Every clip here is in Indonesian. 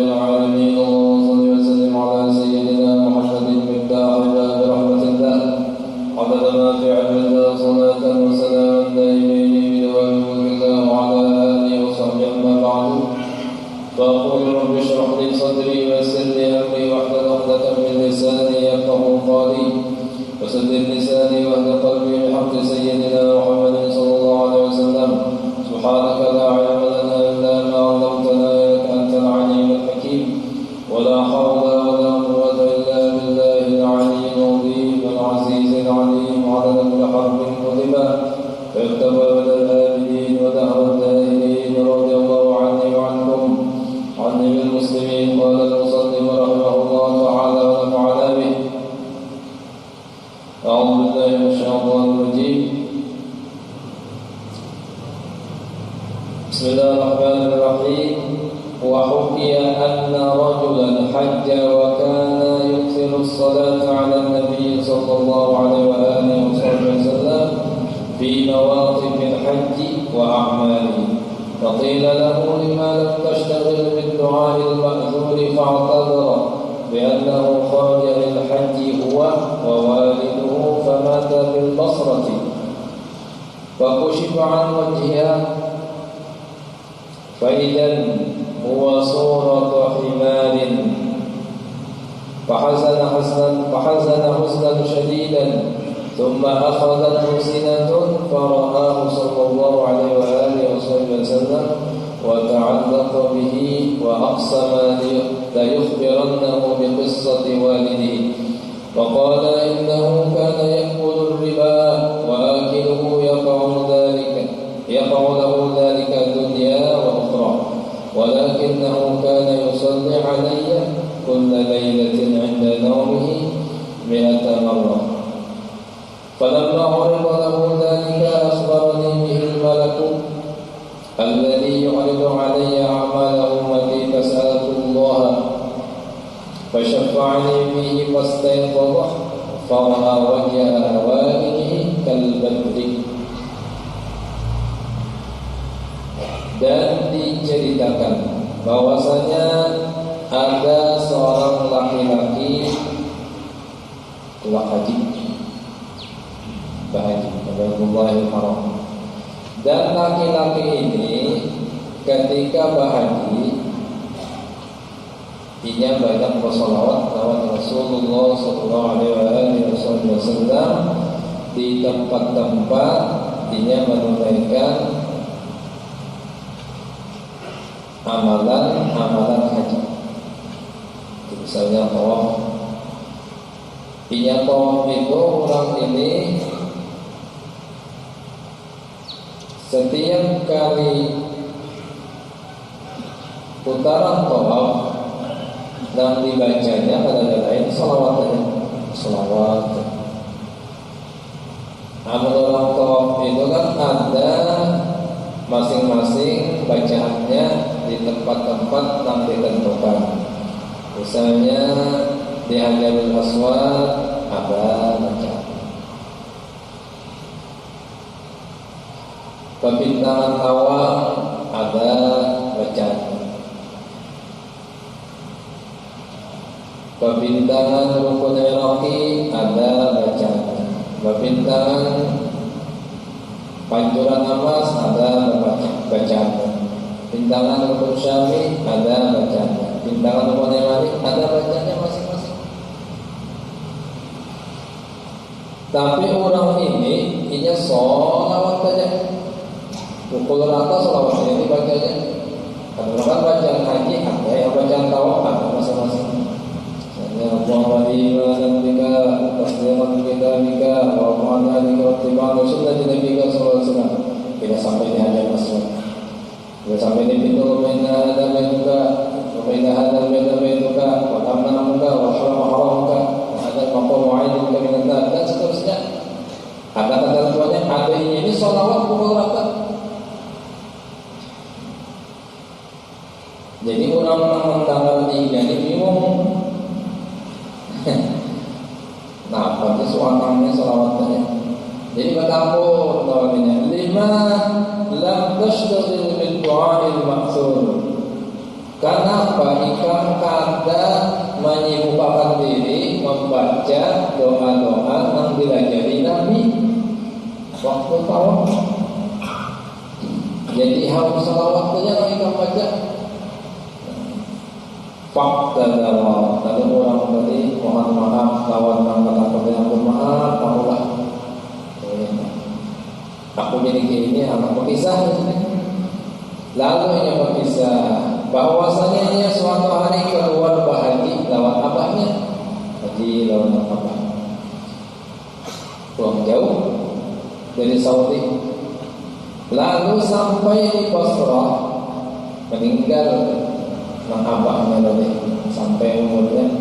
العالمين اللهم صل وسلم على سيدنا محمد مفتاح باب رحمة الله عدد ما في علم الله صلاة وسلاما دائمين بدوام ملك الله وعلى آله وصحبه أما بعد فأقول رب اشرح لي صدري ويسر لي أمري واحلل عقدة من لساني يفقهوا قولي وسدد لساني واهد قلبي بحق سيدنا محمد صلى الله عليه وسلم سبحانك لا علم لنا إلا ما علمتنا إنك أنت العليم الحكيم ولا حول ولا قوة إلا بالله العلي العظيم العزيز العليم عدد كل حرف كتبا فيكتب أبد الآبدين ودهر الدائرين رضي الله عني وعنكم عني بالمسلمين قال المصنف رحمه الله تعالى ونفعنا به أعوذ بالله من الشيطان الرجيم بسم الله الرحمن الرحيم وحكي أن رجلا حج وكان يكثر الصلاة على النبي صلى الله عليه وآله وسلم في مواقف الحج وأعماله فقيل له لما لم تشتغل بالدعاء المأذون فاعتذر بأنه خرج للحج هو ووالده فمات بالبصرة فكشف عن وجهها فإذا هو صورة حمار فحزن حزنا شديدا ثم أخذته سنة فرآه صلى الله عليه وآله وسلم وتعلق به وأقسم ليخبرنه بقصة والده وقال إنه كان يأكل الربا وآكله يقع له ذلك دنيا وأخرى ولكنه كان يصلي علي كل ليلة عند نومه 100 مرة فلما عرض له ذلك أخبرني به الملك الذي يعرض علي أعمال أمتي فسألت الله فشفعني فيه فاستيقظ فرأى وجه والده كالبدر. Dan diceritakan bahwasanya ada seorang laki-laki haji Baitullahil Haram. Dan laki-laki ini ketika berhaji dia banyak bersolawat kepada Rasulullah SAW di tempat-tempat dia menunaikan amalan haji. Misalnya tawaf. Tawaf itu orang ini setiap kali putaran tawaf dan dibacanya pada lain salawat. Amal orang tawaf itu kan ada masing-masing bacaannya di tempat-tempat yang ditentukan. Misalnya di Hajarul Aswad ada bacaan. Pembintangan awal ada bacaan. Pembintangan Rukun Iraqi ada bacaan. Pembintangan Panjuran Amas ada bacaan. Bintangan Rukun Syami ada bacaan. Bintangan Rukun Yamani ada bacaannya masing-masing. Tapi orang ini sholawat saja. Pukul rata sholawat ini bacanya. Kadang-kadang bacaan haji ada, yang bacaan tawaf ada masing-masing. Allahumma inna nas'aluka tasdiqan kitabika wa ma'ana wa ittiba'a sunnati nabiyyika sallallahu alaihi wasallam. Kita sampai di Hajar Aswad. Kita sampai di pintu baina hadza baituka wa baina hadzal baituka wa amnamuka wa haramuka wa hadza maqam wa'idika min an-nar dan seterusnya. Ada ketentuannya, ada ini sholawat pukul rata. Jadi orang tanggal 3 ini bingung. Nah, apa sih suananya sholawatnya? Jadi bertampur tawabinya. 5 lam tashtagil bil du'a'il ma'thur. Kenapa ikam kada menyibukkan diri membaca doa-doa yang diajari Nabi waktu tawaf? Jadi harus salawatnya yang ikam baca. Fakta dalam tadi orang tadi mohon maaf kawan kata yang bermaaf kamulah. Aku jadi ini anak berpisah. Lalu yang berpisah bahwasanya dia suatu hari keluar berhaji lawan abahnya, haji lawan abah, pulang jauh dari Saudi, lalu sampai di Basrah meninggal nang abahnya tadi sampai umurnya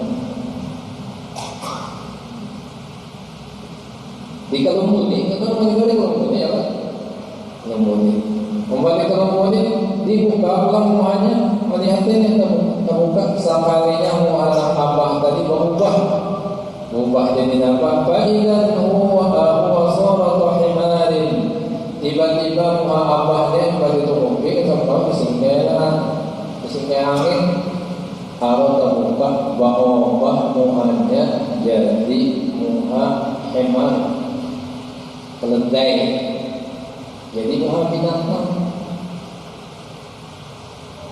di Kalunguni, kita meninggal di Kalunguni ya Pak, Kalunguni. Kembali ke Kalunguni dibuka pulang rumahnya, melihatnya terbuka sekalinya muhana abah tadi berubah jadi apa? Faidan huwa suratu himarin. Tiba-tiba muha abahnya bagi terbuka sampai bisingnya angin harus terbuka bahwa muhanya jadi muha himar keledai, jadi muha binatang.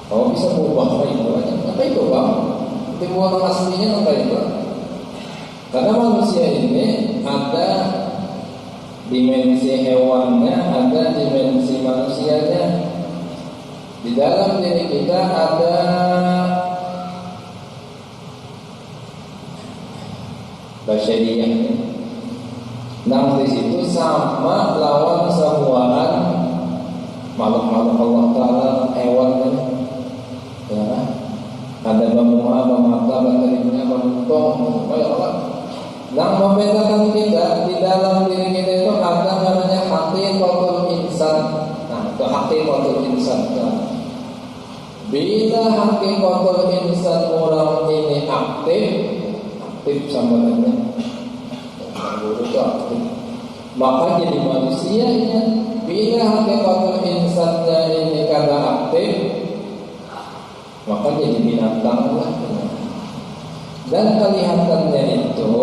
Kalau bisa berubah apa itu Bang? Timuan aslinya apa itu? Karena manusia ini ada dimensi hewannya, ada dimensi manusianya. Di dalam diri kita ada basyariyah. Nah di situ sama lawan sebuahan makhluk-makhluk Allah Taala hewan kan. Ya, ada bambuha, bamata, baterainya, bamutong, banyak Allah. Yang membedakan kita di dalam diri kita itu ada namanya haqiqatul insan. Nah, itu haqiqatul insan. Bila haqiqatul insan orang ini aktif sama dengan guru itu aktif, maka jadi manusianya. Bila haqiqatul insannya ini kada aktif, maka jadi binatang lah. Dan kelihatannya itu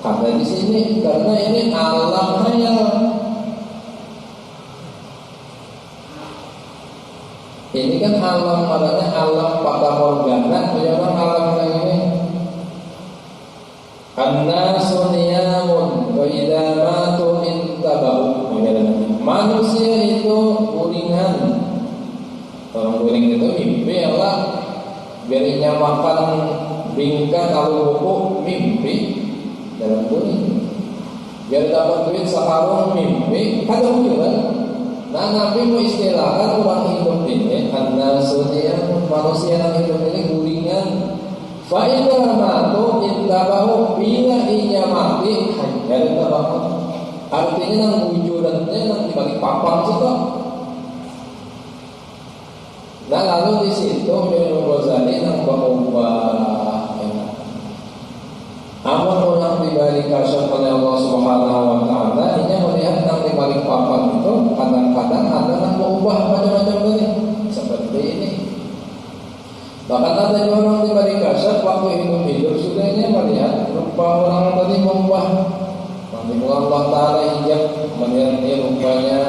ada di sini karena ini alam hayal. Ini kan alam adanya alam pada morgana, memang alam yang ini. An-nasu niyamun wa idza matu intabahu. Manusia itu gulingan. Orang guling itu mimpi Allah. Biarnya makan bingkai kalau buku mimpi dalam guling. Biar dapat duit sekarang mimpi kada kan? Nah Nabi mau istilahkan orang hidup ini an-nasu niyamun, manusia yang hidup ini gulingan. Fa'idha matu intabahu, bila ia mati hajar intabahu. Artinya yang wujudannya yang dibagi papan juga. Nah lalu di situ Ibnu Ghazali yang berubah. Amal orang dibalik kasyaf oleh Allah Subhanahu Wa Taala, ini melihat yang dibalik papan itu kadang-kadang ada yang berubah macam-macam tadi seperti ini. Bahkan ada orang dibalik kasyaf waktu hidup sudahnya melihat rupa orang tadi berubah. Nanti Allah Taala hijab melihat dia rupanya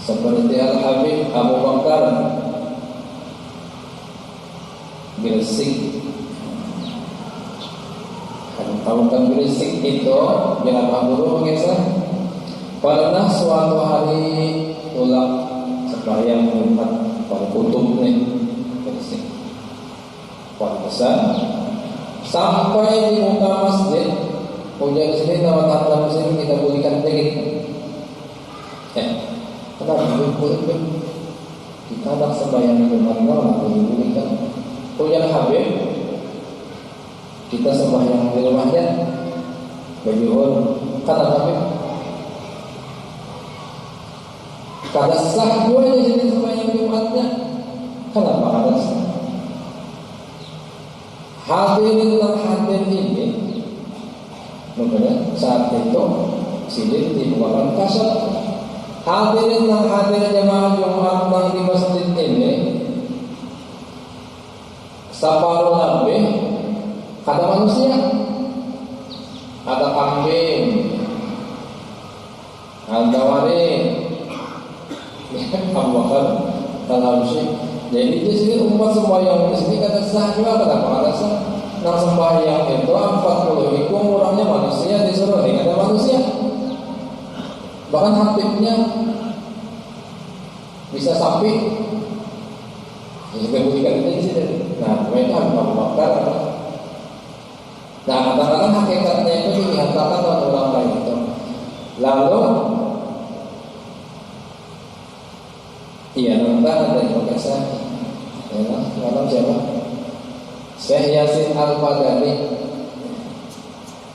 seperti Al-Habib Abu Bakar Gresik. Kalau kan Gresik itu jangan maburu mengesah. Pernah suatu hari ulak sembahyang melihat para kutub nih Gresik. Pantesan sampai di muka masjid punya di sini nama tanda muslim kita berikan dikit. Kenapa boleh kita nak sembahyang di mana boleh punya Habib kita sembahyang di rumahnya bagi orang kata Habib kada sah juga jadi sembahyang di rumahnya. Kenapa kada sah? Hadirin dan hadir ini makanya saat itu silih dibuatkan kasar. Hadirin dan hadirin jemaah Jumat yang di masjid ini separuh lebih ada manusia, ada kambing, ada waring, Abu Bakar Al-Habsyi. Jadi di sini umat sembahyang di sini kata sah juga kenapa kata sah? Nang sembahyang itu 40 itu orangnya manusia disuruh nih ada manusia. Bahkan habibnya bisa sapi. Disebutkan di sini. Nah, mereka Abu Bakar. Nah, kadang-kadang hakikatnya itu dinyatakan oleh ulama itu. Lalu iya, nonton ada yang berkisah. Ya, nonton siapa? Syekh Yasin Al-Fadali.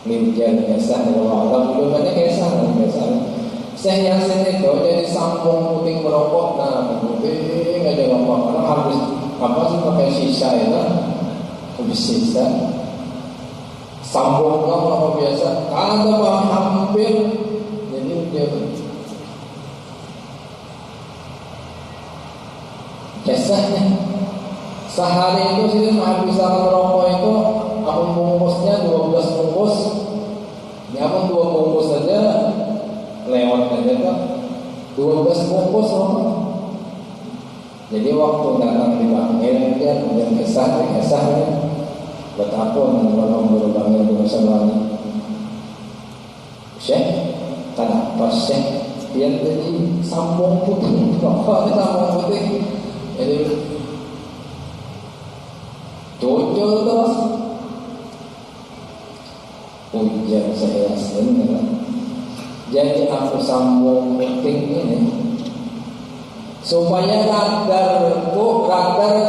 Mimpian kisah dari Allah. Belum banyak kisah, Syekh Yasin itu jadi sambung putih merokok. Nah, putih nggak ada ngomong. Karena habis apa sih pakai sisa itu? Habis sisa. Sambung apa biasa? Ada hampir. Jadi dia kisahnya sehari itu sih menghabiskan rokok itu akun bungkusnya 12 bungkus, ya akun 2 bungkus saja lewat aja kan 12 bungkus rokok. Jadi waktu datang dipanggil dia kemudian kisahnya betapun orang berbangun bersama Syekh kenapa Syekh dia jadi sambung putih rokok sambung putih. Jadi cucul terus ujian saya sendiri. Jadi aku sambung meeting ini supaya radar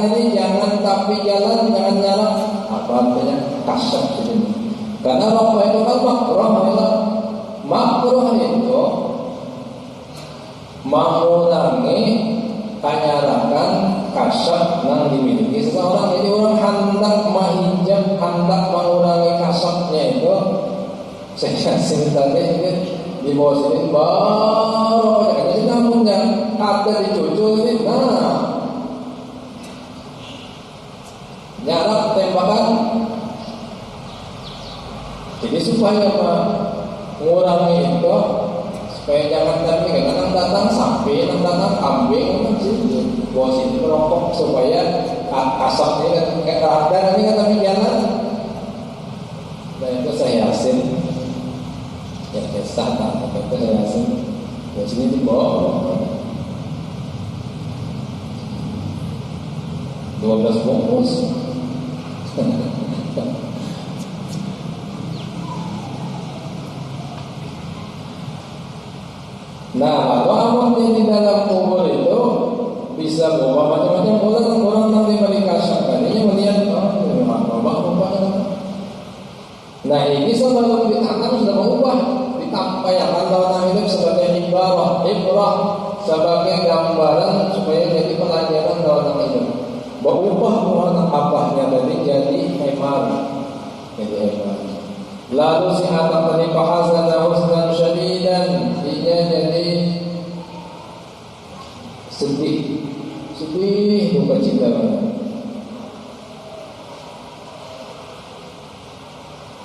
ini jangan tapi jalan jangan nyala apa artinya kasar ini. Karena rokok itu kan makruh itu mengurangi kanyarakan kasab yang dimiliki seseorang. Jadi orang hendak menghijab, hendak mengurangi kasabnya itu. Saya tadi di bawah sini baru jadi namunnya ada dicucul ini. Nah, nyarak tembakan. Jadi supaya mengurangi itu. Supaya jangan tadi kadang datang sapi, datang kambing, bos ini merokok supaya asapnya kayak radar ini kan tapi jalan. Dan itu saya Yasin, ya kisah tak itu saya Yasin. Bos ini dibawa 12 bungkus. Nah, lalu apa yang di dalam kubur itu bisa bawa macam-macam orang nanti mereka tadinya melihat Nah, ini sebelum ditanam sudah berubah, ditampaikan dalam hidup sebagai ibrah sebagai gambaran supaya jadi pelajaran dalam hidup. Berubah warna abahnya tadi jadi hemar, Lalu si anak tadi bahasana husnan syadidan, dia jadi sedih duka cita.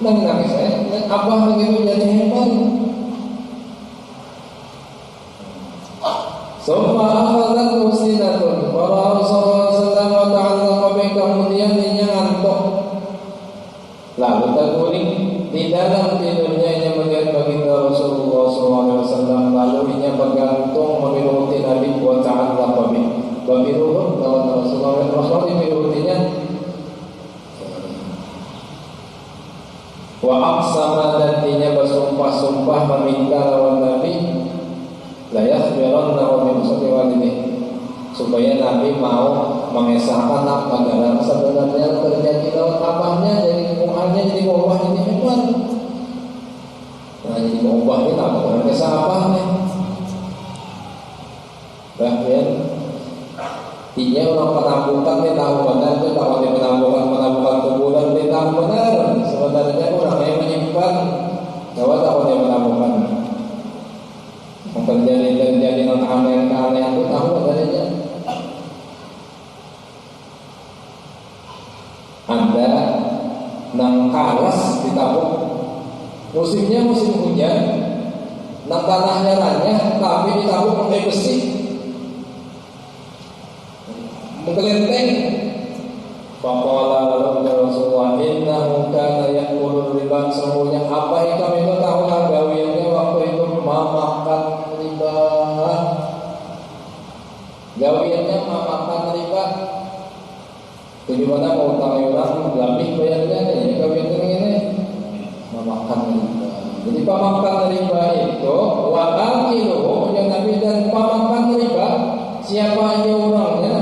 Nangis saya, abah begitu jadi hebat. Summa akhadhat sinatun, para Rasulullah sallallahu alaihi wasallam kemudian dia ngantuk. Lalu terguling di dalam tidurnya ia melihat baginda Rasulullah SAW. Lalu ia bergantung memiruti Nabi wa ta'ala bagi ruhut lawan Rasulullah dimilutinya. Wa aqsama dan ia bersumpah-sumpah meminta lawan Nabi la yakhbiranna wa min sati walidih, supaya Nabi mau mengesahkan apa dalam sebenarnya terjadi lawan abahnya, jadi muhanya jadi mubah ini hebat. Nah, jadi mubah ini apa? Dalam kesah abahnya. Bahkan dia orang penampungan dia tahu benar, dia tahu dia penampungan kuburan dia tahu benar. Sebenarnya orang yang menyimpan, tahu dia penampungan. Yang terjadi keanehan itu tahu adanya. Anda nang kalas ditabuk musimnya musim hujan, nang tanahnya lanyah tapi ditabuk pakai besi menggelenteng. Faqala lahum Rasulullah innahu kana ya'kulu riba. Semuanya apa yang kami itu tahu gawiannya waktu itu memakan riba. Gawiannya memakan riba. Bagaimana mau utang orang lebih bayarnya ya gawiannya ini memakan riba. Jadi pemakan riba itu wa akiluhu yang Nabi dan pemakan riba siapa aja orangnya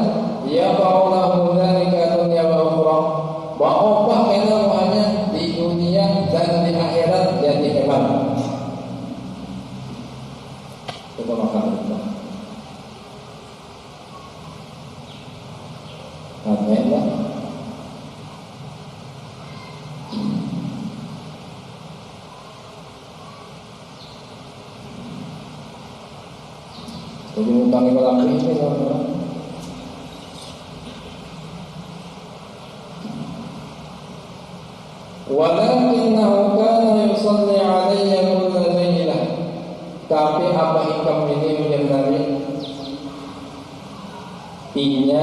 ya ba'ulahu dzalika dunya wa ukhra wa opah kenawannya di dunia dan di akhirat jadi hebat. Coba makan riba. Amin lah. Jadi utang itu lagi ini teman-teman. Walakinnahu kana yusalli alayya kulla lailah. Tapi apa hikam ini menyenangi inya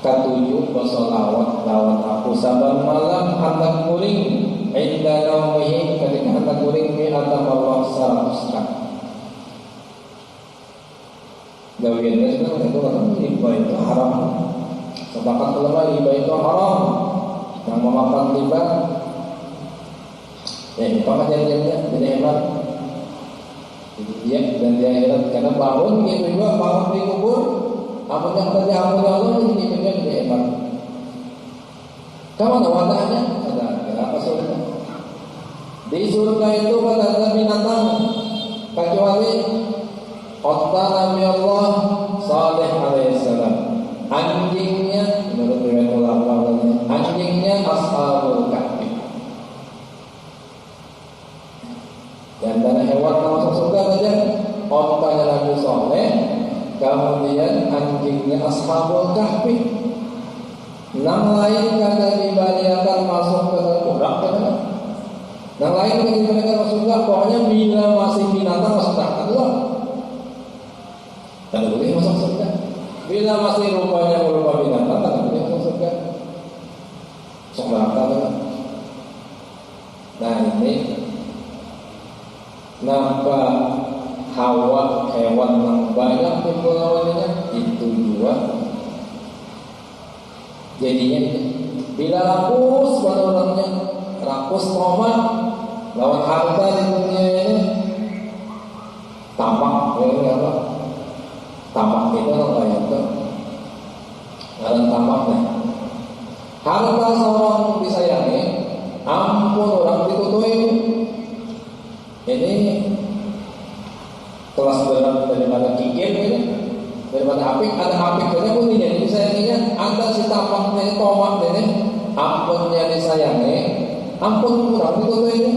katujuh bersolawat lawan aku saban malam hendak kuring inda naumihi ketika hendak kuring bi atamallah 100 kali. Gawiannya itu kan riba itu haram. Sepakat ulama riba itu haram. Yang memakan riba ya itu kejadiannya jadi hebat. Dia dan dia hebat karena bangun gitu juga bangun di kubur. Apa yang terjadi Allah ini juga jadi hebat. Kamu tahu wadahnya? Ada apa surga? Di surga itu ada binatang kecuali Otta Nabi Allah Saleh alaihissalam. Anjingnya menurut riwayat ulama anjingnya Ashabul Kahfi. Di antara hewan masuk surga saja ontanya Nabi Saleh, kemudian anjingnya Ashabul Kahfi. Nang lain kagak dibaliakan masuk ke neraka kan? Nang lain kagak dibaliakan masuk surga, pokoknya bila masih binatang masuk neraka doang. Tak boleh masuk surga. Bila masih rupanya berupa binatang, tak boleh masuk surga. Masuk neraka kan? Nah ini nampak Hawa hewan yang banyak di pulau ini itu juga. Jadinya bila rakus pada orangnya rakus tomat lawan harta di dunia ini tamak ya apa tamak itu apa ya itu ngaran tamak nih harta seorang disayangi ampun orang ditutuin ini kelas berat daripada kikir ini daripada apik ada apiknya pun ini disayanginya ada si tapak ini tomat ini ampunnya disayangi ampun kurang itu ini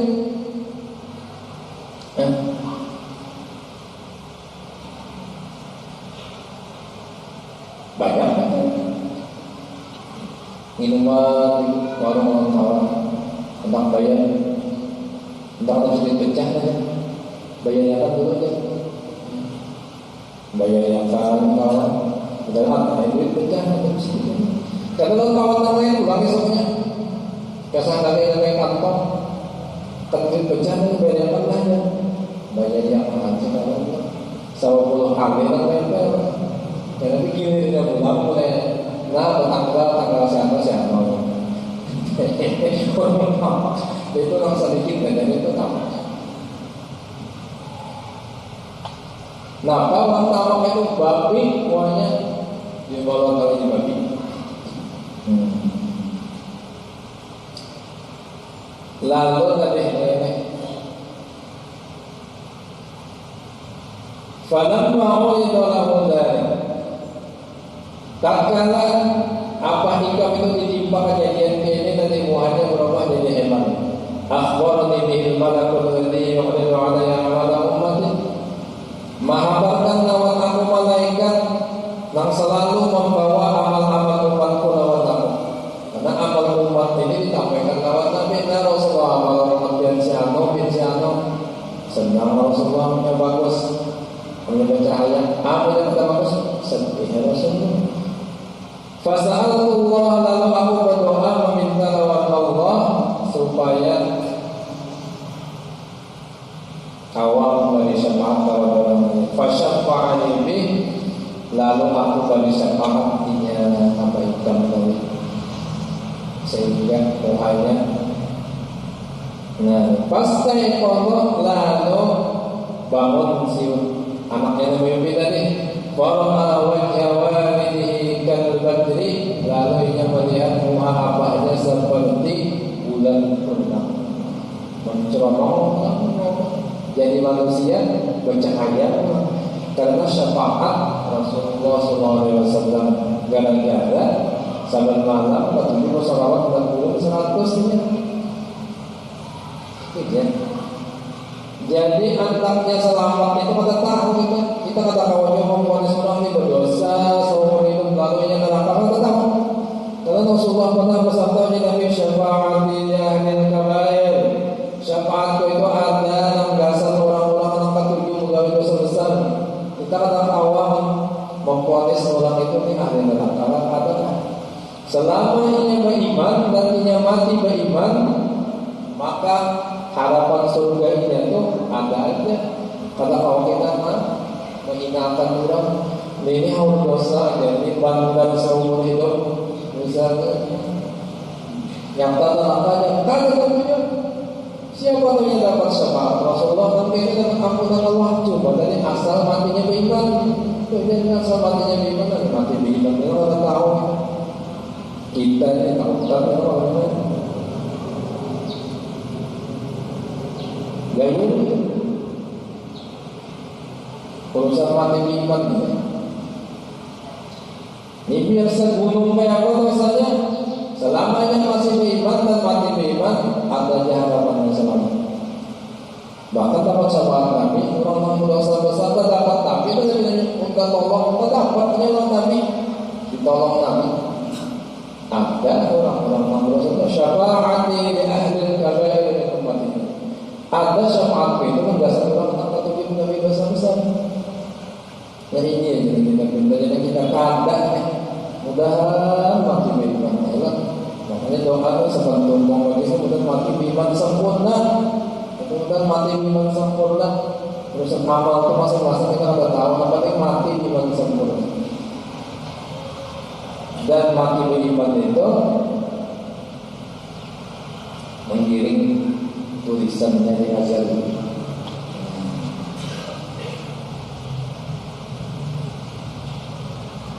banyak kan minuman warung orang tentang bayar tentang harus dipecah aja bayarnya kan dulu aja bayar yang kawan adalah duit pecah kalau kawan lain ulangi semuanya kesan dari kantong terduit pecah bayar yang lain bayar yang macam apa 10 kali kan jadi gini dia pulang boleh nah tanggal siapa itu orang sedikit dan itu tamat. Nah, kalau tamak itu babi, semuanya dibolong kali babi. Lalu tadi ini, falam mau idola dari. Tak kala apa hikam itu ditimpa kejadian ini tadi muhanya berubah jadi hebat. akhbarani bihil malakul ladzi yuhdidu alayya amala ummati, mahabarkan lawan aku malaikat yang selalu membawa amal-amal umatku lawan aku. Karena amal umat ini ditampaikan lawan Nabi Rasulullah, amal umat bin Siano senang Rasulullah punya bagus, punya cahaya, apa yang kita bagus sedih Rasulullah. Fasa'alullah, lalu aku berdoa meminta lawan Allah supaya awal dari syafaat lawan orang ini. Fasyafa'ani bih, lalu aku beri syafaat dinya kebaikan dari sehingga doanya. Nah, pasca iqamah lalu bangun si anaknya Nabi tadi. Fara'a wajha walidihi kal badri, lalu ia melihat muka abahnya seperti bulan purnama, mencerahkan jadi manusia bercahaya karena syafaat Rasulullah SAW. Gara-gara sahabat malam 70 salawat 40-100-nya. Ya. Jadi antaranya selamat itu kita tahu kita kata kawannya memponis orang ini berdosa seumur hidup lalu yang neraka kita tahu. Karena Rasulullah pernah bersabda di Nabi syafaati ahlil kabair, syafaatku itu ada yang dasar orang-orang yang ketujuh pegawai dosa besar. Kita kata awam memponis orang itu ini ahli neraka ada. Selama ia beriman dan ia mati beriman, maka harapan surga itu ada aja. Kata kalau kita menghinakan orang, ini harus dosa aja, ini bangga seumur hidup, misalnya yang tak neraka kan tentunya siapa yang dapat syafaat Rasulullah, tapi ini dapat ampunan Allah cuma dari asal matinya beriman. Jadi asal matinya beriman dan mati beriman itu orang tahu. Kita ini tahu kan orang gaya itu urusan mati beriman ini biar segunung kayak apa dosanya, selamanya masih beriman dan mati beriman ada harapannya selamat. Bahkan dapat syafaat Nabi, orang yang dosa besar dapat, tapi itu kita tolong, kita dapat menyelamat Nabi, ditolong Nabi. Ada orang-orang yang dosa syafaati di ahli kabair di umat ini. Ada syafaat itu mendasar orang yang ketujuh Nabi dosa besar. Jadi ini yang kita pinta, jadi kita kadang mudah mati beriman Allah. Makanya doa itu sebab tumpang bagi semudah mati beriman sempurna. Mudah mati beriman sempurna. Terus amal itu masing-masing kita sudah tahu, apa yang mati beriman sempurna. Dan mati beriman itu menggiring tulisannya di azal.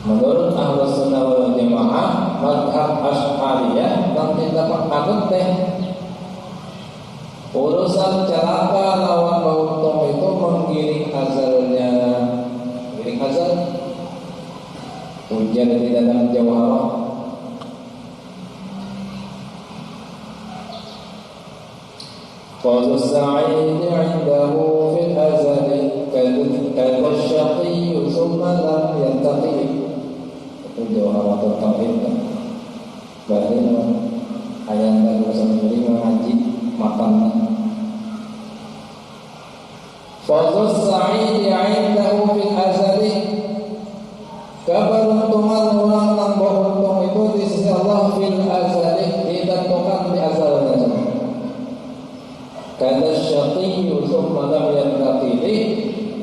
Menurut Ahlus Sunnah wal Jamaah, mazhab Asy'ariyah yang kita anut teh urusan celaka lawan bautung itu menggiring azalnya, menggiring azal. Ujian di dalam Jawharah. Qadus sa'id 'indahu fil azali kadza syaqiyyu thumma lam yantaqi. Itu Jawharah tauhid. Berarti ayat yang sendiri mengaji makan. Qadus sa'id 'indahu fil azali, keberuntungan orang yang beruntung itu di sisi Allah fil azali, ditentukan di azalnya. Kada syaqiyyu tsumma lam yantaqili,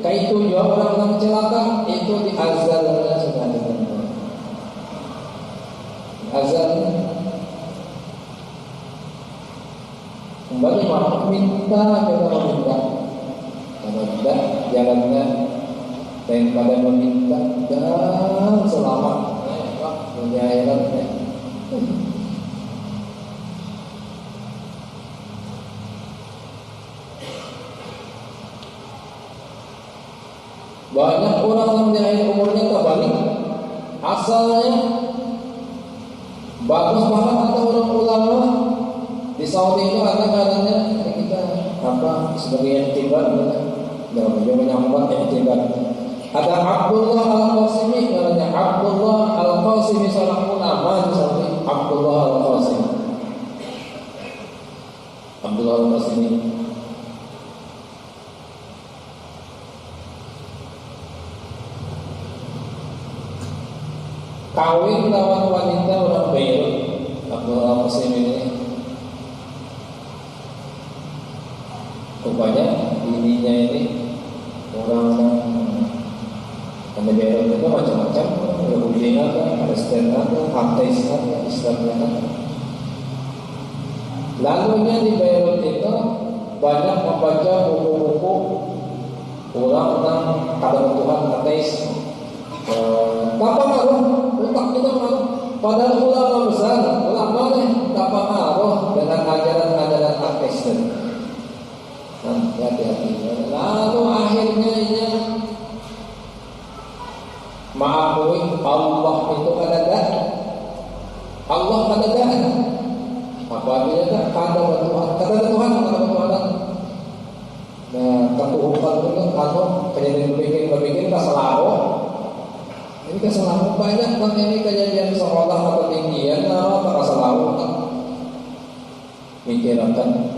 kaitu orang yang celaka itu di azalnya sudah ditentukan. Azal kembali minta kita meminta, kalau tidak jalannya daripada meminta dan selamat dunia akhirat. Banyak orang yang di akhir umurnya terbalik, asalnya bagus banget kata orang ulama, Di Saudi itu ada kadangnya kita apa sebagai tiba dalam menyambut tiba. Ada Abdullah Al-Qasimi namanya Abdullah Al-Qasimi seorang ulama di Saudi. Abdullah Al-Qasimi. Abdullah Al-Qasimi kawin lawan wanita orang Beirut. Abdullah Al-Qasimi ini rupanya ininya ini orang ada Beirut itu macam-macam, Yahudi ada, Kristen ada, ateis ada, Islam ada. Lalunya di Beirut itu banyak membaca buku-buku ulang tentang kebenaran Tuhan ateis. Tanpa ngaruh, otak kita ngaruh. Padahal ulama besar, ulama nih tanpa ngaruh dengan ajaran-ajaran ateis tadi. Hati-hati. Lalu akhirnya ini mengakui Allah itu ada. Allah ada. Apabila kata Tuhan, kata Tuhan. Nah, ketuhanan itu kalau kejadian berpikir kesalahan. Ini kesalahan banyak kan ini kejadian seolah atau tinggian atau kesalahan. Mikirkan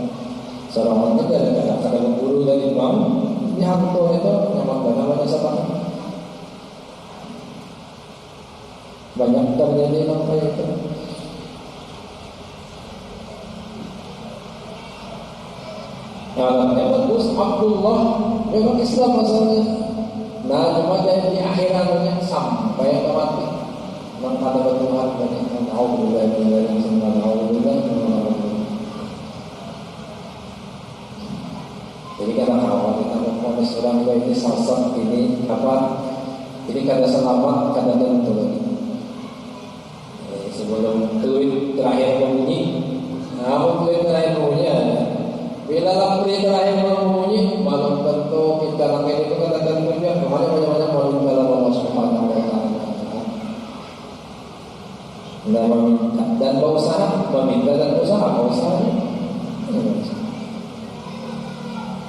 seorang wanita dari kata guru dari imam di hantu itu nyaman namanya siapa? Banyak terjadi apa itu. Yang bagus Abdullah memang Islam masalahnya. Nah cuma di akhirannya sampai ke mati. Mengkata Tuhan dari Alhamdulillah dari semua Alhamdulillah. Jadi karena awal kita memfonis orang ini sasar ini apa? Ini kada selamat kada tentu. Sebelum tweet terakhir berbunyi, namun tweet terakhir berbunyi bila lampu terakhir berbunyi, malam tentu kita langkah itu kada tentu juga. Kemarin banyak-banyak malam dalam Allah Subhanahu Wa Taala. Dan meminta dan berusaha, berusaha.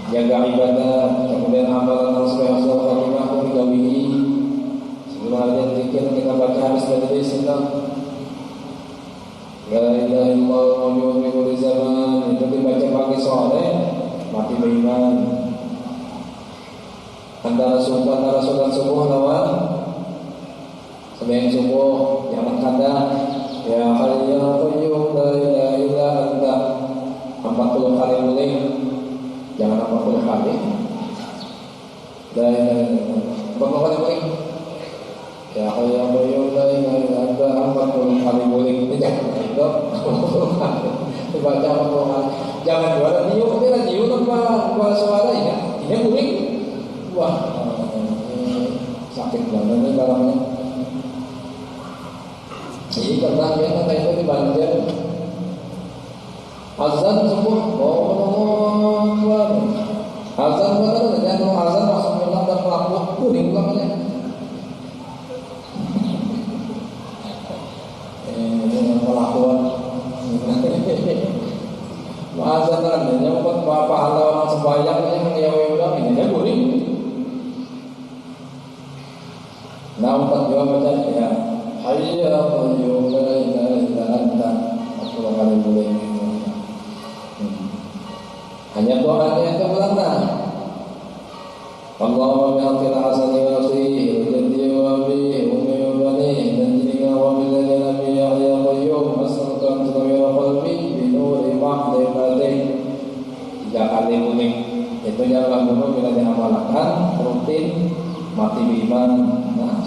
Jaga ibadah, kemudian amalan supaya Allah Fatimah mengawihi. Sebelum ada zikir kita baca hadis dari Sunnah. La ilaha illallah wa kulli zaman. Itu dibaca pagi sore, mati beriman. Antara sholat subuh lawan sembahyang subuh jangan kata ya hayyu ya qayyum la ilaha illa anta 40 kali boleh. Jangan 40 kali. Dan berapa kali boleh? Ya hayyu ya qayyum la ilaha illa anta 40 kali boleh. Jangan itu. Dibaca 40 kali. Jangan juara niu, kita niu tanpa suara ya. Ini kuning. Wah, sakit banget nih barangnya. Jadi pernah kita itu di Banjar. Azan subuh, azan benar dan kalau azan masuk pulang dan pelaku kuning belakangnya. Ini pelakuan. Azan kan dia buat pahala orang sembahyang yang dia ulang ini dia kuning. Nah untuk jawab baca ya, hayya qayyum la ilaha illa anta. Aku kali boleh. Hanya doanya itu belakang. Allahumma bi'atil hasani wa khiri wa jaddi wa bi ummi wa bani nanjina wa min nabi ya qayyum as'aluka an tunawwira qalbi bi nuri ma'rifatik. 3 kali kuning itu jangan dulu bila diamalkan rutin mati beriman. Nah,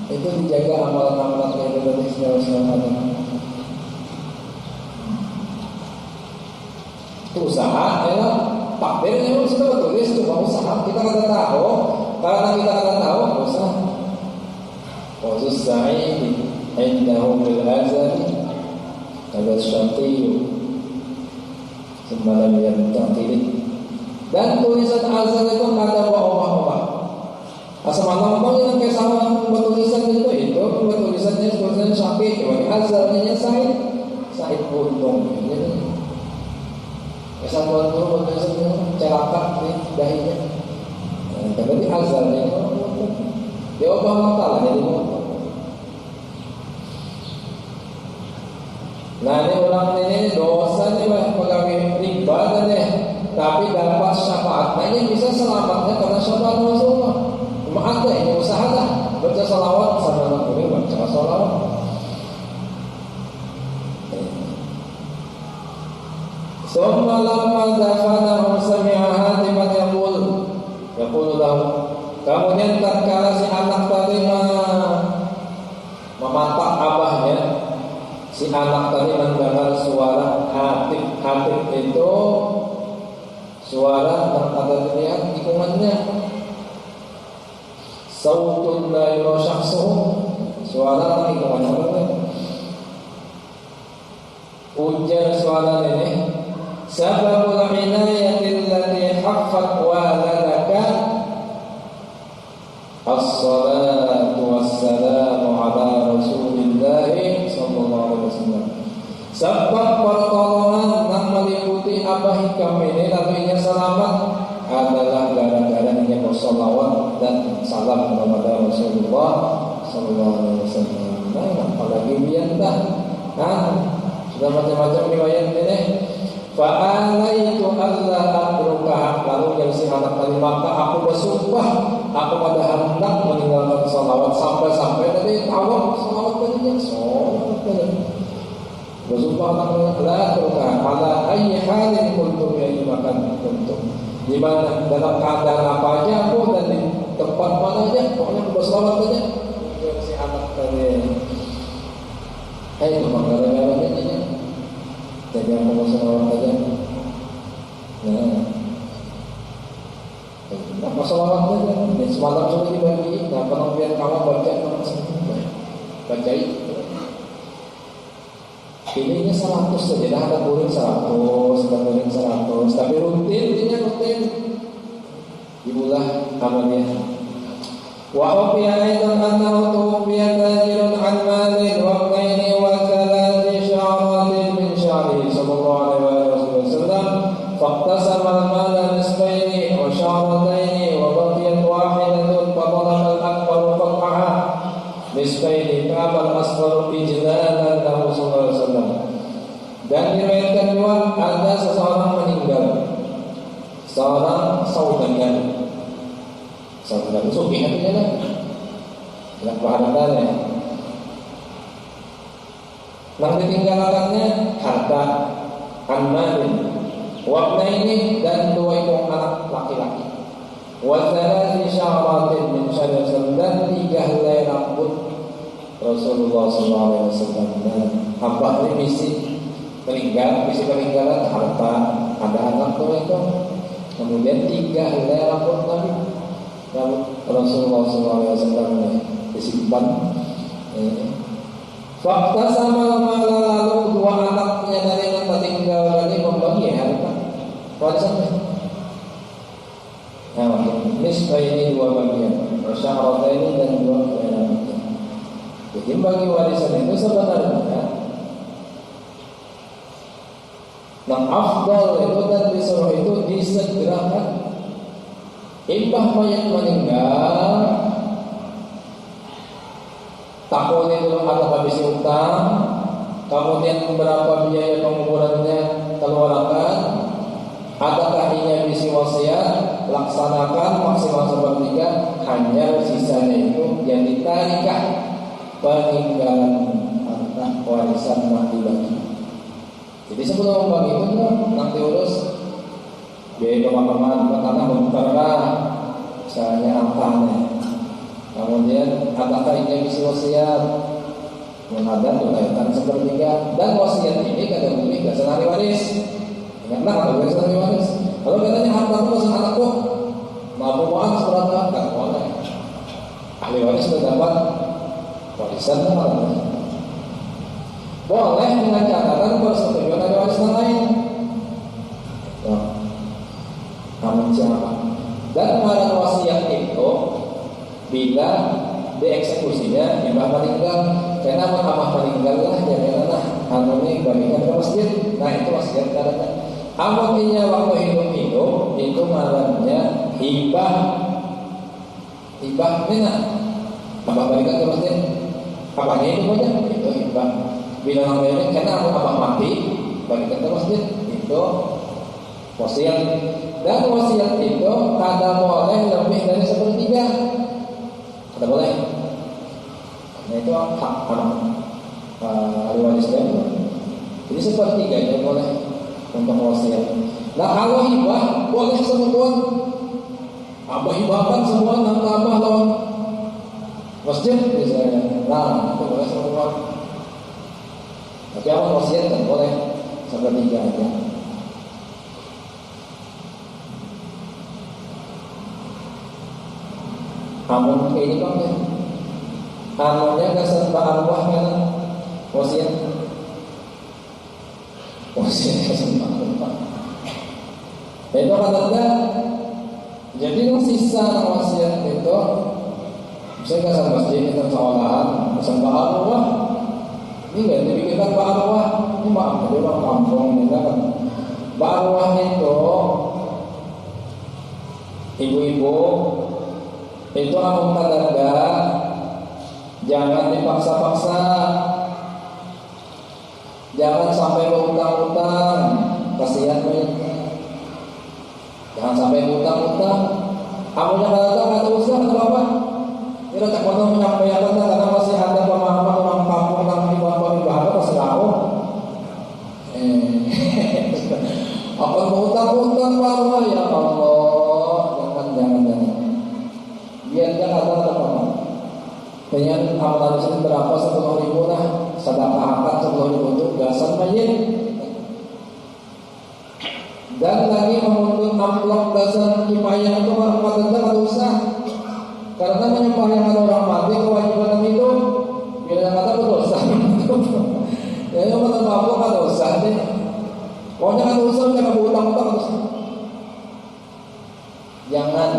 itu dijaga amalan-amalan yang ada di sini. Itu usaha ya takdir memang sudah tulis cuma usaha kita kada tahu karena kita kada tahu usaha khusus sa'id indahu bil azali ada syarti semalam yang tertili dan tulisan azal itu kada ubah-ubah asal mana yang kesalahan tulisan itu tulisannya tulisan syarti azalnya sa'id untung ini. Kesatuan guru biasanya celaka di dahinya. Tapi azalnya dia ubah mata jadi untung. Nah ini orang ini dosa nih pegawai riba deh, tapi dapat syafaat. Nah ini bisa selamatnya karena syafaat Rasulullah. Cuma ada ini usaha lah baca salawat sama Nabi baca salawat. Summa lamma dafanahu sami'a hatiman yaqulu lahu. Kemudian tatkala si anak tadi mematak abahnya, si anak tadi mendengar suara hatib itu suara terkadang terlihat tikungannya. Sautun la yura syakhsuhu, suara tikungannya. Ujar suara ini, sababul inayati allati haffat waladaka as-salatu wassalamu ala Rasulillah sallallahu alaihi wasallam. Sebab pertolongan yang meliputi abah kami ini Nabi-Nya selamat adalah gara-gara dia bersalawat dan salam kepada Rasulullah sallallahu alaihi wasallam. Nah, apalagi biantah. Sudah macam-macam riwayat ini. Fa'alaitu alla atruka, lalu yang si anak tadi maka aku bersumpah aku pada hendak meninggalkan salawat sampai tadi awak salawat tadi salawat tadi bersumpah aku la atruka ala ayyi halin kuntum ya makan kuntum, di mana dalam keadaan apa aja aku dan di tempat mana aja pokoknya aku bersalawat aja. Yang si anak tadi ayo menggarap ini jadi aku bersalawat aja. Nah, masalahnya dan semalam sudah dibagi. Nah, penampilan kamu baca bacain. Ininya 100 saja, dah ada kuring 100, tapi rutin dibulah amalnya. Wa ufiya aidan annahu tufiya tajirun an malin wa qaini wa thalathi sya'ratin min sya'rihi sallallahu alaihi wasallam faqtasama al-mala nisfaini wa sya'rataini wa baqiyat wahidatun fatalama al-akbar qat'aha nisfaini kama al-asghar ijlalan lahu sallallahu alaihi wasallam. Dan diriwayatkan juga ada seseorang meninggal, seorang saudagar suki hatinya lah dengan kehadapannya. Yang ditinggalkannya harta, amalin, wakna ini dan 2 ekor anak laki-laki. Wasalati sya'ratin min sya'rin dan 3 helai rambut Rasulullah SAW. Hamba ini misi peninggalan harta, ada anak 2 ekor, kemudian 3 helai rambut Nabi. Lalu Rasulullah SAW disimpan. Fakta sama lalu 2 anaknya dari yang tertinggal tadi membagi harta warisannya. Nah, nisfa ini 2 bagian, syahrat ini dan 2 bagian. Jadi bagi warisan itu sebenarnya yang afdal itu dan disuruh itu disegerakan. Imbah mayat meninggal, takutnya dulu ada habis utang, kemudian berapa biaya penguburannya keluarkan, adakah ini bisi wasiat, laksanakan maksimal sepertiga, hanya sisanya itu yang ditarikah peninggalan harta warisan nanti bagi. Jadi sebelum membagi itu nanti urus biaya pemakaman, tanah membongkarlah, misalnya angkanya. Kemudian apakah ini bisa wasiat, menghadap tunaikan sepertiga, dan wasiat ini kadang beli gak senari waris. Ingatlah kalau boleh senari waris. Kalau katanya harta itu masih anakku, mampu maaf seberapa, tak boleh. Ahli waris sudah dapat warisan kan? Boleh dengan catatan persetujuan ahli waris lain. Namun siapa? Dan mengarang wasiat itu bila dieksekusinya hibah meninggal. Karena abah meninggal lah jangan harmoni bagikan ke masjid. Nah itu masjid karena amotinya waktu hidup itu malamnya hibah mina abah bagikan ke masjid. Abahnya itu aja itu hibah. Bila namanya karena abah mati bagikan ke masjid itu wasiat. Dan wasiat itu kada boleh lebih dari sepertiga. Kada boleh. Nah itu hak ahli warisnya. Jadi sepertiganya boleh untuk wasiat. Nah kalau hibah boleh semua. Abah hibahkan semua nanti abah lawan masjid misalnya. Nah itu boleh semua. Tapi apa wasiat kan boleh sepertiga aja. Amun kayak ini bang ya, amunnya kesan arwah kan, wasiat kesan arwah. Itu katanya, jadi yang sisa wasiat itu, misalnya kesan masjid, kesan sekolahan, kesan arwah, ini nggak dipikirkan arwah, ini maaf, jadi orang kampung ini kan, arwah itu ibu-ibu itu amun kadangga jangan dipaksa-paksa, jangan sampai berutang-utang, kasihan mereka. Jangan sampai berutang-utang. Amunnya kadang ada usaha atau apa? Kita tak pernah menyampaikan karena masih ada pemahaman orang kampung tentang ibadah masih tahu. Apa berutang-utang baru ya Allah, jangan. Biarkan ada apa? Dengan amalan itu berapa 10.000 lah, sedekah akad 10.000 untuk gasan mayit. Dan lagi menuntut amplop gasan kipayah itu kadang ada usah. Karena menyembahkan orang mati kewajiban itu bila kata berdosa. Ya yang kata mampu kan dosa deh. Pokoknya kan dosa jangan berutang-utang dosa. Jangan.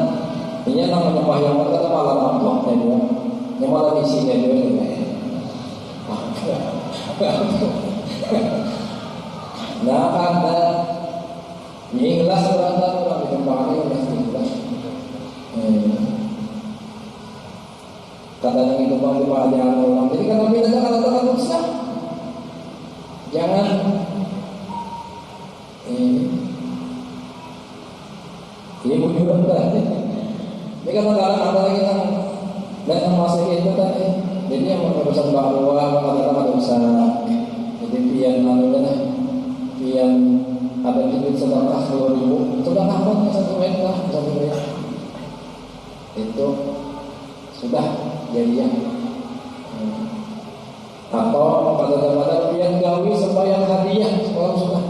Ini yang namanya yang kata malah amplopnya dia. Yang malah isinya dia ini. Nah ada ikhlas berada orang dikembangkan oleh ikhlas. Katanya itu bang di pelajaran orang. Jadi kan Nabi ada kata-kata dosa. Jangan ini bujuran tadi. Ini kan ada lagi yang dan masih itu tadi. Jadi yang urusan bahwa kata-kata dosa. Jadi pian namanya pian ada duit sedekah 10.000. Sedekah apa? 1 menit lah, 1 menit. Itu sudah jadian. Atau pada pian gawi sembahyang hadiah, sekolah sudah.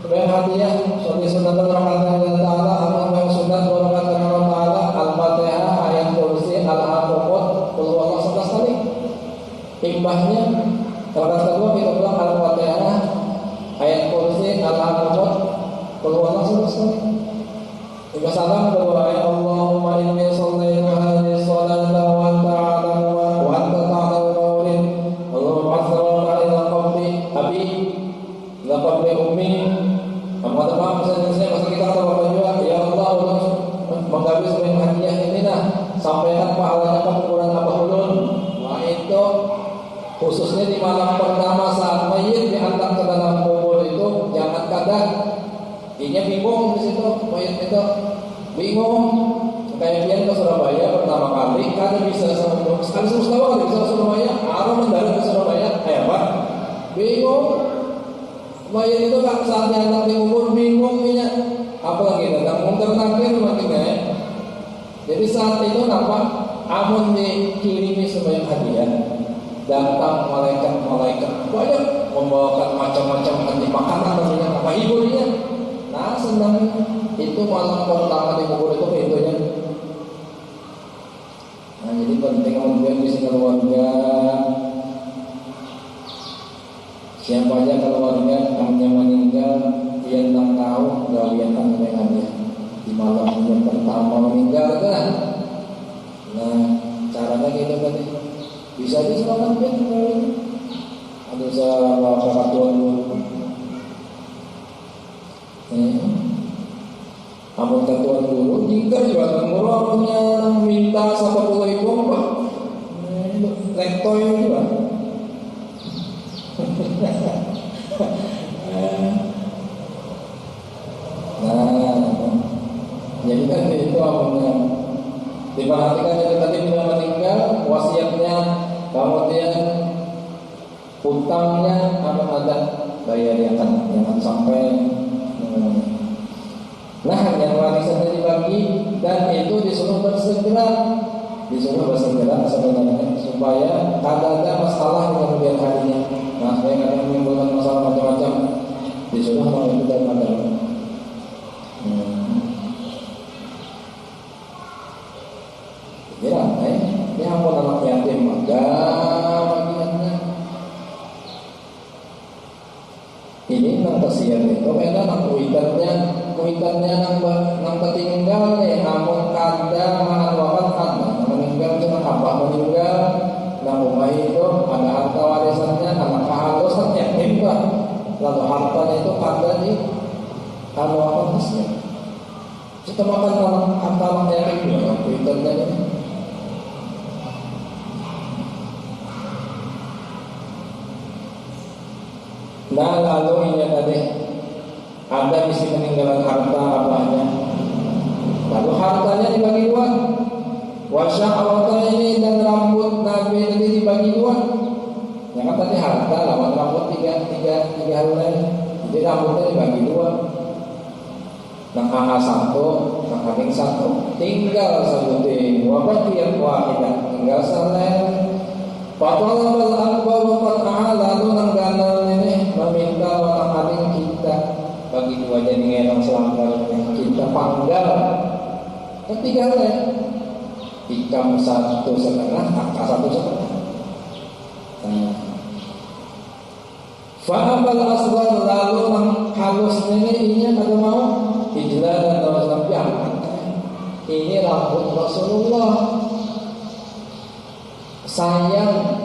Sembahyang hadiah, suami sunatan rahmatan Allah Taala, atau yang sunat rahmatan Allah Taala, Al-Fatihah, ayat kursi, Al-Haqqot, qul huwallahu 11 kali. Hikmahnya rakaat kedua kita bilang Al-Fatihah, ayat kursi, Al-Haqqot, qul huwallahu 11 kali. Tiga salam kedua ayat Allahumma inni shallaitu hadhihi sholata wa anta a'lamu wa anta ta'lamu qawli Allahumma asrarna ila qabli abi ila qabli ummi. Kamu ada maaf misalnya masih kita kata bapak juga ya Allah untuk menggawi sebagai hadiah ini nah sampaikan pahalanya ke kuburan Abah Ulun. Wah itu khususnya di malam pertama saat mayit diantar ke dalam kubur itu jangan kadang inya bingung di situ mayit itu bingung kayak dia ke Surabaya pertama kali kada bisa sekali semua kada bisa ke Surabaya arah mendarat ke Surabaya apa bingung mayit itu kan saat diantar di kubur bingung inya apalagi datang mungkin makin jadi saat itu nampak amun dikirimi sebagai hadiah datang malaikat banyak membawakan macam-macam anti makanan dan apa hiburnya. Nah senang itu malam pertama di kubur itu pintunya. Nah jadi penting kemudian di keluarga siapa aja keluarga hanya meninggal dia tak tahu galian dengannya di malam yang pertama meninggal kan. Nah caranya gitu kan Bisa diselamatkan kalau ini. Ada salah peraturan dulu. Amun ketuan dulu jika juga ngurangnya minta 10.000 Pak. Lektoy juga. Nah, jadi kan itu amunnya diperhatikan itu tadi bila meninggal wasiatnya, kemudian hutangnya ada bayar yang jangan sampai. Nah, yang warisannya dibagi dan itu disuruh bersegera sebenarnya supaya ada masalah di kemudian harinya. Nah, supaya tidak menimbulkan masalah macam-macam disuruh mengikuti dan ya, ini ampun anak yatim maka bagiannya ini nang kesian itu karena nang kuitannya nang tertinggal nih amun kada mangan wafat kada meninggal cuma apa meninggal nang rumah itu ada harta warisannya anak kehalusan yatim Pak, lalu hartanya itu kada di anu apa hasilnya kita makan harta anak yatim juga kuitannya ini. Nah lalu ini tadi ada misi peninggalan harta abahnya. Lalu hartanya dibagi dua. Wasya'awata ini dan rambut Nabi tadi dibagi dua. Yang kan tadi harta lawan rambut tiga helai. Jadi rambutnya dibagi dua. Nang aha satu, nang kambing satu. Tinggal sebutin wabakiyat wahidah. Tinggal selain Fatalabal akbar fata'ala lalu nangganan ini meminta orang aling kita bagi dua jadi ngenong selanggar kita panggal ketiga ikam 1,5 angka 1,5 fa'abal asghar lalu nang halus ini ada mau ijlah dan Rasulullah ini rambut Rasulullah sayang,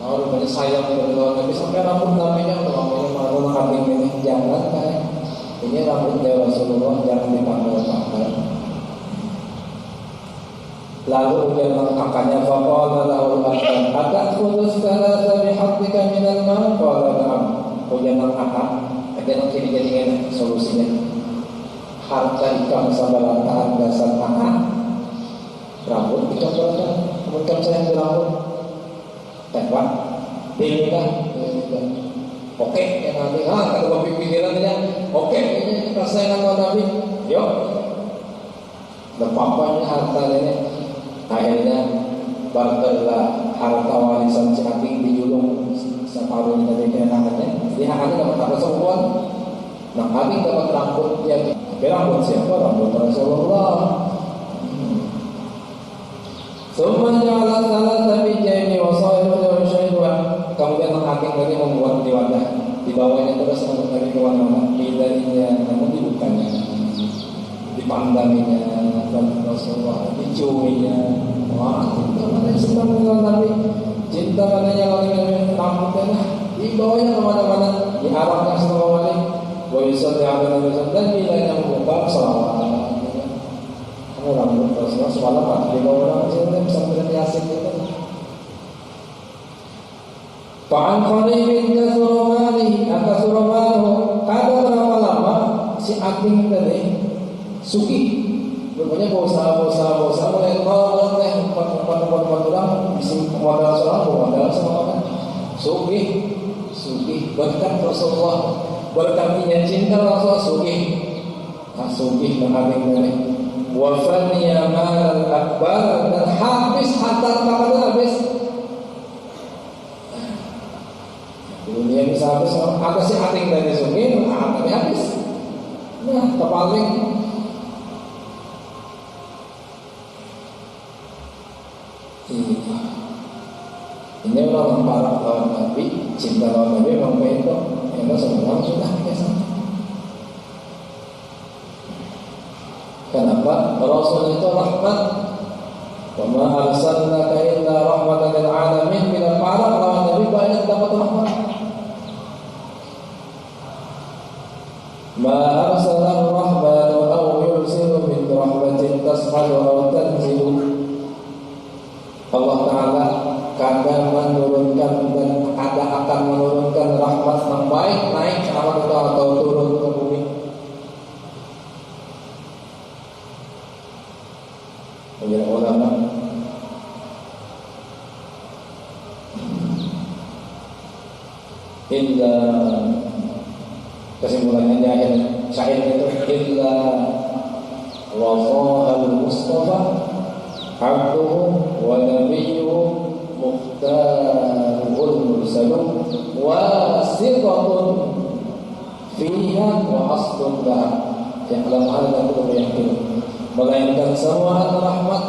rupanya sayang kepada Nabi sampai rambut Nabi-nya untuk malu kambing ini jangan kan? Ini rambutnya Rasulullah jangan dipanggil-panggil. Lalu dia mengangkatnya faqala lahu atat khudus salasa bihaqqika minal mal qala na'am. Dia mengangkat, dia nak jadi solusinya. Harta ikam sabalantahan dasar tangan rambut ikam sabalantahan. Bukan saya berambut, tembak, ini kan, oke, yang nanti, kalau pikirannya, oke, ini kesayangan Nabi, yuk, lepapanya harta ini, akhirnya barterlah harta warisan si Ating dijulung separuh dari kenangannya, dia hanya dapat harta semua, nah Ating dapat rambut dia, rambut siapa? Rambut Rasulullah. Semuanya alat tapi jadi wasai dan syaitan. Kemudian Hakim tadi membuat di wadah, di bawahnya terus dari kewana-wana, didarinya, namun dibukanya, dipandanginya, dan Rasulullah, diciuminya. Wah, cinta mana cinta mengenal Nabi, cinta mana yang paling rambutnya, di bawahnya kemana-mana, diarahkan semua balik. Wajib ada Nabi dan bila yang membuka selawat. Rambut Rasulullah semalam di bawah orang sini bisa berarti asik itu. Fa'an Khalid bin Suromani atas Suromano kada berapa lama si Ating tadi suki rupanya bosa mulai kalau teh empat orang bisa modal seorang suki berkat Rasulullah berkatnya cinta Rasulullah suki mengating tadi wafaniya mal akbar dan habis harta kepada habis dunia bisa habis ada si Ating dari Sungai hartanya habis nah terpaling ini orang para lawan Nabi cinta lawan Nabi memang itu yang sebenarnya sudah biasa. Kenapa? Rasul itu rahmat Wa ma arsalnaka illa rahmatan lil alamin. Bila para lawan Nabi banyak dapat rahmat. Ma arsalar rahmanu aw yursilu min rahmatin tas'alu aw tanzilu. Allah Ta'ala kadang menurunkan dan ada akan menurunkan rahmat yang baik naik ke alam atau turun ke bumi. Menjadi ulama illa kesimpulannya di akhir syair itu illa wasahal mustafa abduhu wa nabiyyuhu mukhtarul mursalun wa sirratun fiha wa aslun laha ya'lam hadha kullu yakin. Melainkan semua rahmat,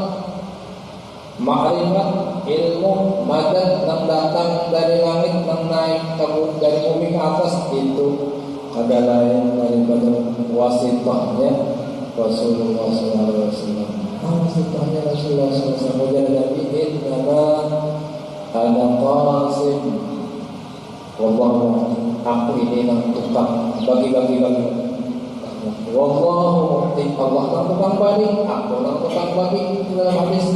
ma'rifat, ilmu, madad yang datang dari langit yang naik dari bumi ke atas itu adalah yang daripada wasitahnya Rasulullah SAW. Wasitahnya Rasulullah SAW. Jadi Nabi innama ada qasim. Wallahu aku ini yang tukang bagi-bagi. Wallahu Allah yang tukang bagi, aku yang tukang bagi dalam hadis.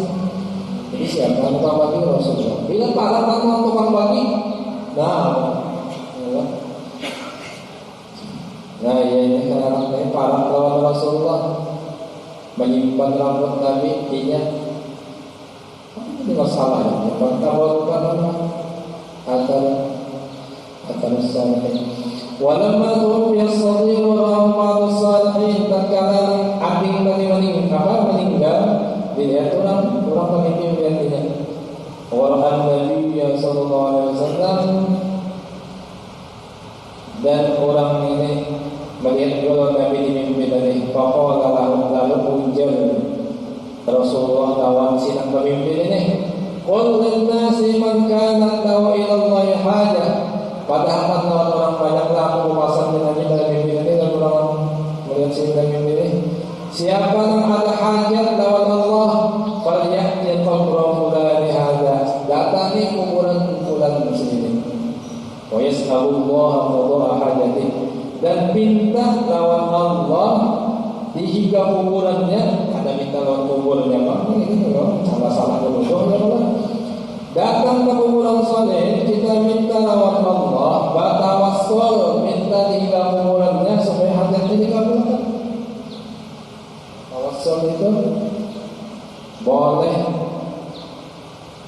Jadi siapa yang tukang bagi? Rasulullah. Bila para yang tukang bagi, nah ya ini karena para lawan Rasulullah menyimpan rambut Nabi dinya. Ini masalah ya. Kalau akan salihin. Walamma tuwfiya as-sadiq rahmatu salihin tatkala abing tadi meninggal dilihat orang pemimpin dia. Orang Nabi sallallahu alaihi wasallam dan orang ini melihat kalau Nabi dimimpin dari faqala lalu ujar Rasulullah lawan sinang pemimpin ini qul lin-nasi man kana lahu ila Allah hajah. Padahal orang banyaklah aku pasang dengan pemimpin ini dan orang melihat sinang pemimpin ini siapa yang ada hajat lawan Allah falyati qabra fulani hadza datangi kuburan fulan sini wa yas'alullaha qadara hajati dan minta lawan Allah dihiga kuburannya. Ada minta lawan kuburannya ini salah dulu datang ke kuburan saleh kita minta lawan Allah batawassul minta dihiga kuburannya supaya hajatnya dikabulkan. Tawassul itu boleh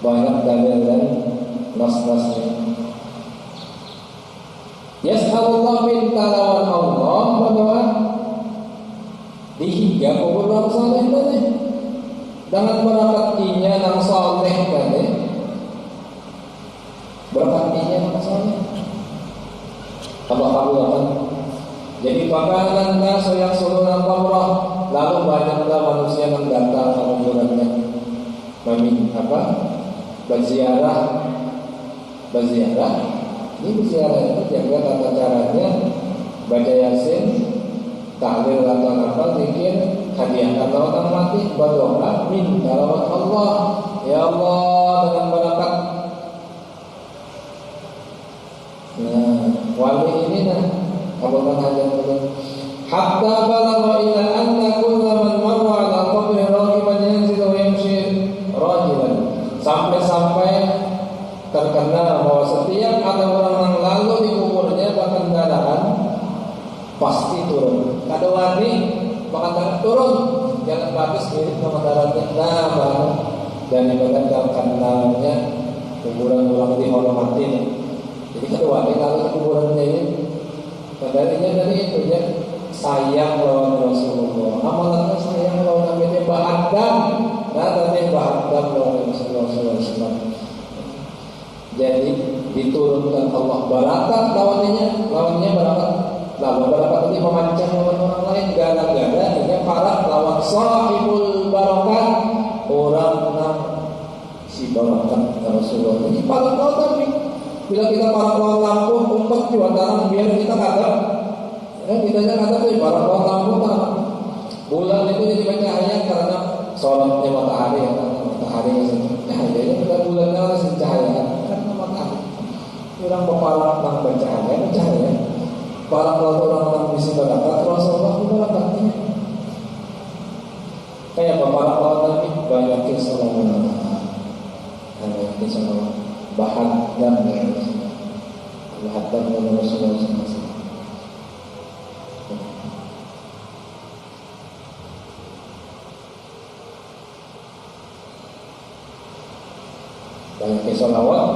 banyak dalil dan nas-nasnya. Yas'alullah minta lawan Allah berdoa dihiga kuburan saleh tadi dengan berakatinya yang saleh tadi berakatinya yang saleh Allah kabulkan. Jadi bakalan nasu yang suluna qabrah lalu banyaklah manusia yang datang ke kuburannya berziarah. Ini berziarah itu jaga tata caranya baca Yasin, tahlil atau nafal, zikir, hadiahkan lawan mati, berdoa, minta lawan Allah. Ya Allah dengan barakat. Nah, wali ini kabulkan hajat itu. Hatta balagha ila anna kulla man marra ala qabri raqiban yanzilu wa yamshi rajilan. Sampai terkenal bahwa setiap ada orang yang lalu di kuburnya berkendaraan pasti turun. Ada wani mengatakan turun, jangan bagus mirip sama daratnya. Nah baru dan ibadah kenalnya kuburan orang dihormati. Jadi ada wani lalu di kuburannya ini, padahal dari itu ya sayang lawan Rasulullah. Amalannya sayang lawan Nabi Adam. Nah tadi Adam lawan Rasulullah SAW. Jadi diturunkan Allah barakat lawannya barakat. Lawan barakat ini memancang lawan orang lain gara-gara ini para lawan sahibul barakat orang si barakat Rasulullah ini para tahu tapi bila kita para lawan lampu umpet jualan biar kita kata kita jangan kata tuh para lawan lampu bulan itu jadi banyak ayat karena sholatnya matahari ya. matahari cahayanya bukan bulannya harus cahaya karena matahari. Orang peparang tentang bercahaya, para orang tentang misi berakat, Rasulullah berakatnya. Kayak peparang orang tadi banyak kisah banyak kisah bahan dan Rasulullah SAW. Banyak kesolawat,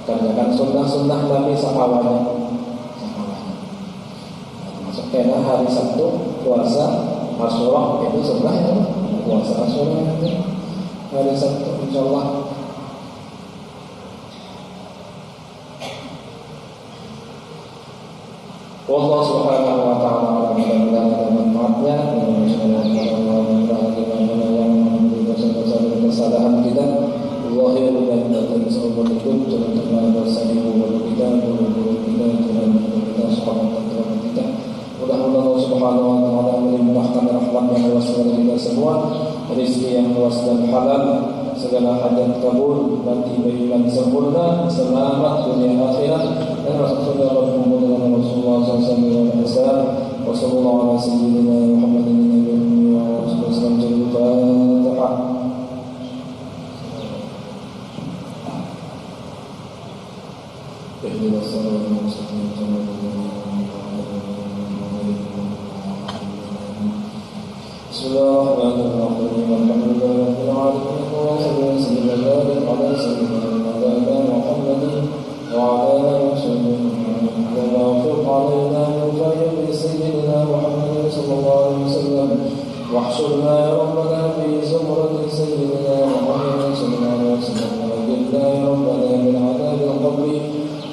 kerjakan sunnah-sunnah Nabi sahabatnya. Termasuk kena hari Sabtu puasa Asyura itu sunnah ya, puasa Asyura itu hari Sabtu insyaallah. Allah Subhanahu wa taala mudah-mudahan ada manfaatnya dan kesalahan kita zahir dan batin semoga itu teman-teman bersama kita dan kita subhanahu kita. Mudah-mudahan Allah Subhanahu wa taala melimpahkan rahmat-Nya luas kepada kita semua, rezeki yang luas dan halal, segala hajat kabul, mati beriman sempurna, selamat dunia akhirat, dan Rasulullah SAW wa sallallahu ala sayyidina Muhammadin wa sallam Al-Fatihah. اهدنا الصراط المستقيم صراط الذين أنعمت عليهم بسم الله الرحمن الرحيم الحمد لله رب العالمين وصلى وسلم وبارك على سيدنا محمد وعلى آله وصحبه وما أوفق علينا من خير سيدنا محمد صلى الله عليه وسلم واحشرنا يا ربنا في زمرة سيدنا محمد صلى الله عليه وسلم وأجرنا يا ربنا من عذاب القبر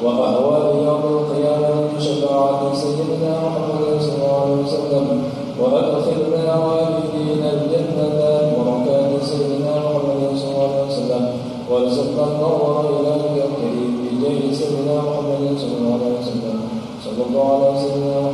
وأهوال يوم القيامة من شفاعة سيدنا محمد صلى الله عليه وسلم وأدخلنا والدينا الجنة بركات سيدنا محمد صلى الله عليه وسلم وارزقنا النور إلى الكريم بجاه سيدنا محمد صلى الله عليه وسلم صلى الله على سيدنا